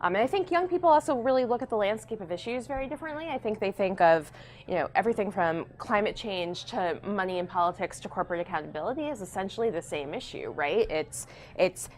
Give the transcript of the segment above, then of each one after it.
And I think young people also really look at the landscape of issues very differently. I think they think of, everything from climate change to money in politics to corporate accountability is essentially the same issue, right? It's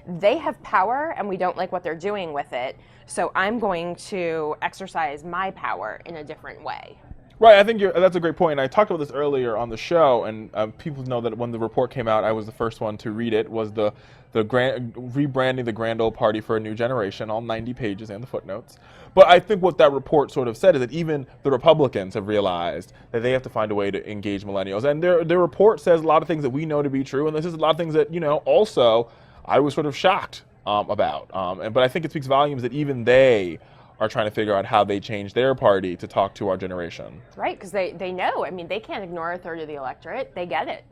they have power and we don't like what they're doing with it, so I'm going to exercise my power in a different way. Right, I think that's a great point. And I talked about this earlier on the show, and people know that when the report came out, I was the first one to read it, was the rebranding the Grand Old Party for a New Generation, all 90 pages and the footnotes. But I think what that report sort of said is that even the Republicans have realized that they have to find a way to engage millennials. And their report says a lot of things that we know to be true, and this is a lot of things that, also I was sort of shocked about. But I think it speaks volumes that even they are trying to figure out how they change their party to talk to our generation. Right, because they know. I mean, they can't ignore a third of the electorate. They get it.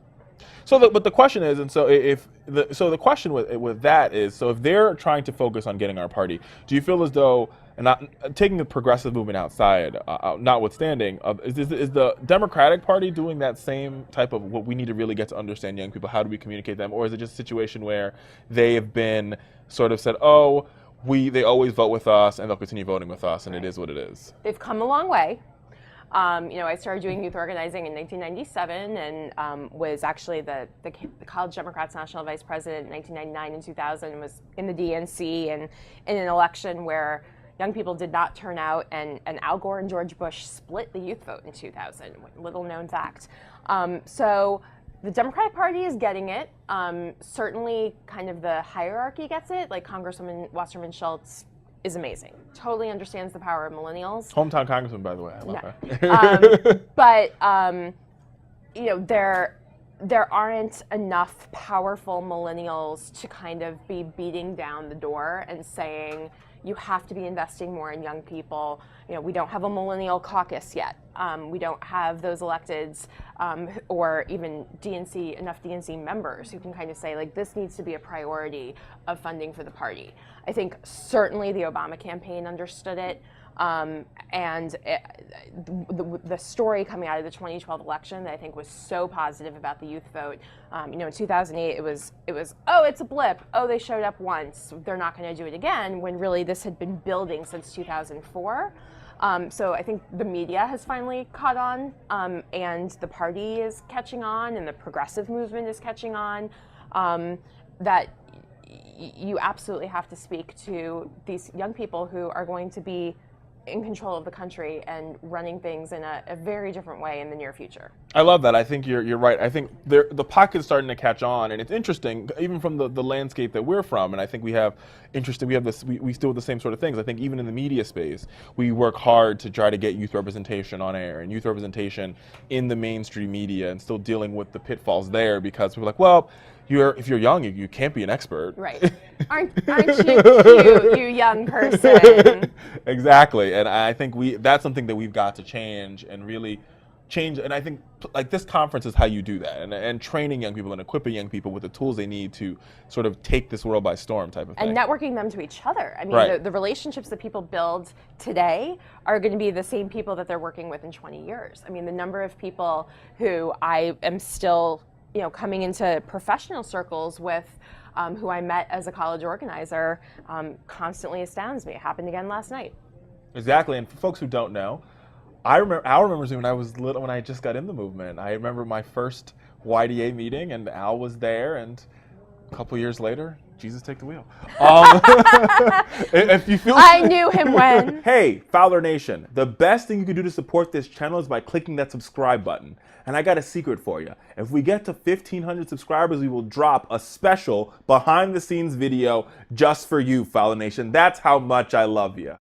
But the question is, and so the question with that is, so if they're trying to focus on getting our party, do you feel as though, and not taking the progressive movement outside, notwithstanding, is the Democratic Party doing that same type of what we need to really get to understand young people? How do we communicate them, or is it just a situation where they have been sort of said, oh, they always vote with us and they'll continue voting with us, and It is what it is? They've come a long way. I started doing youth organizing in 1997 and was actually the College Democrats National Vice President in 1999 and 2000, and was in the DNC and in an election where young people did not turn out, and Al Gore and George Bush split the youth vote in 2000, little known fact. So the Democratic Party is getting it. Certainly kind of the hierarchy gets it, like Congresswoman Wasserman Schultz is amazing. Totally understands the power of millennials. Hometown congressman, by the way. I love that. There aren't enough powerful millennials to kind of be beating down the door and saying, you have to be investing more in young people. We don't have a millennial caucus yet. We don't have those electeds or even enough DNC members who can kind of say, like, this needs to be a priority of funding for the party. I think certainly the Obama campaign understood it. The story coming out of the 2012 election that I think was so positive about the youth vote, in 2008 it was, oh, it's a blip, oh, they showed up once, they're not going to do it again, when really this had been building since 2004. So I think the media has finally caught on, and the party is catching on, and the progressive movement is catching on, that you absolutely have to speak to these young people who are going to be in control of the country and running things in a very different way in the near future. I love that. I think you're right. I think the pocket's starting to catch on, and it's interesting, even from the landscape that we're from. And I think we still have the same sort of things. I think even in the media space, we work hard to try to get youth representation on air and youth representation in the mainstream media, and still dealing with the pitfalls there, because we're like, well, if you're young, you can't be an expert. Right. Aren't you cute, you young person? Exactly. And I think that's something that we've got to change and really change. And I think like this conference is how you do that, and training young people and equipping young people with the tools they need to sort of take this world by storm type of thing. And networking them to each other. I mean, right. the relationships that people build today are going to be the same people that they're working with in 20 years. I mean, the number of people who I am still coming into professional circles with, who I met as a college organizer, constantly astounds me. It happened again last night. Exactly, and for folks who don't know, Al remembers me when I was little, when I just got in the movement. I remember my first YDA meeting, and Al was there, and a couple years later, Jesus take the wheel. If you feel I knew him when. Hey, Fowler Nation, the best thing you can do to support this channel is by clicking that subscribe button. And I got a secret for you. If we get to 1,500 subscribers, we will drop a special behind the scenes video just for you, Fowler Nation. That's how much I love you.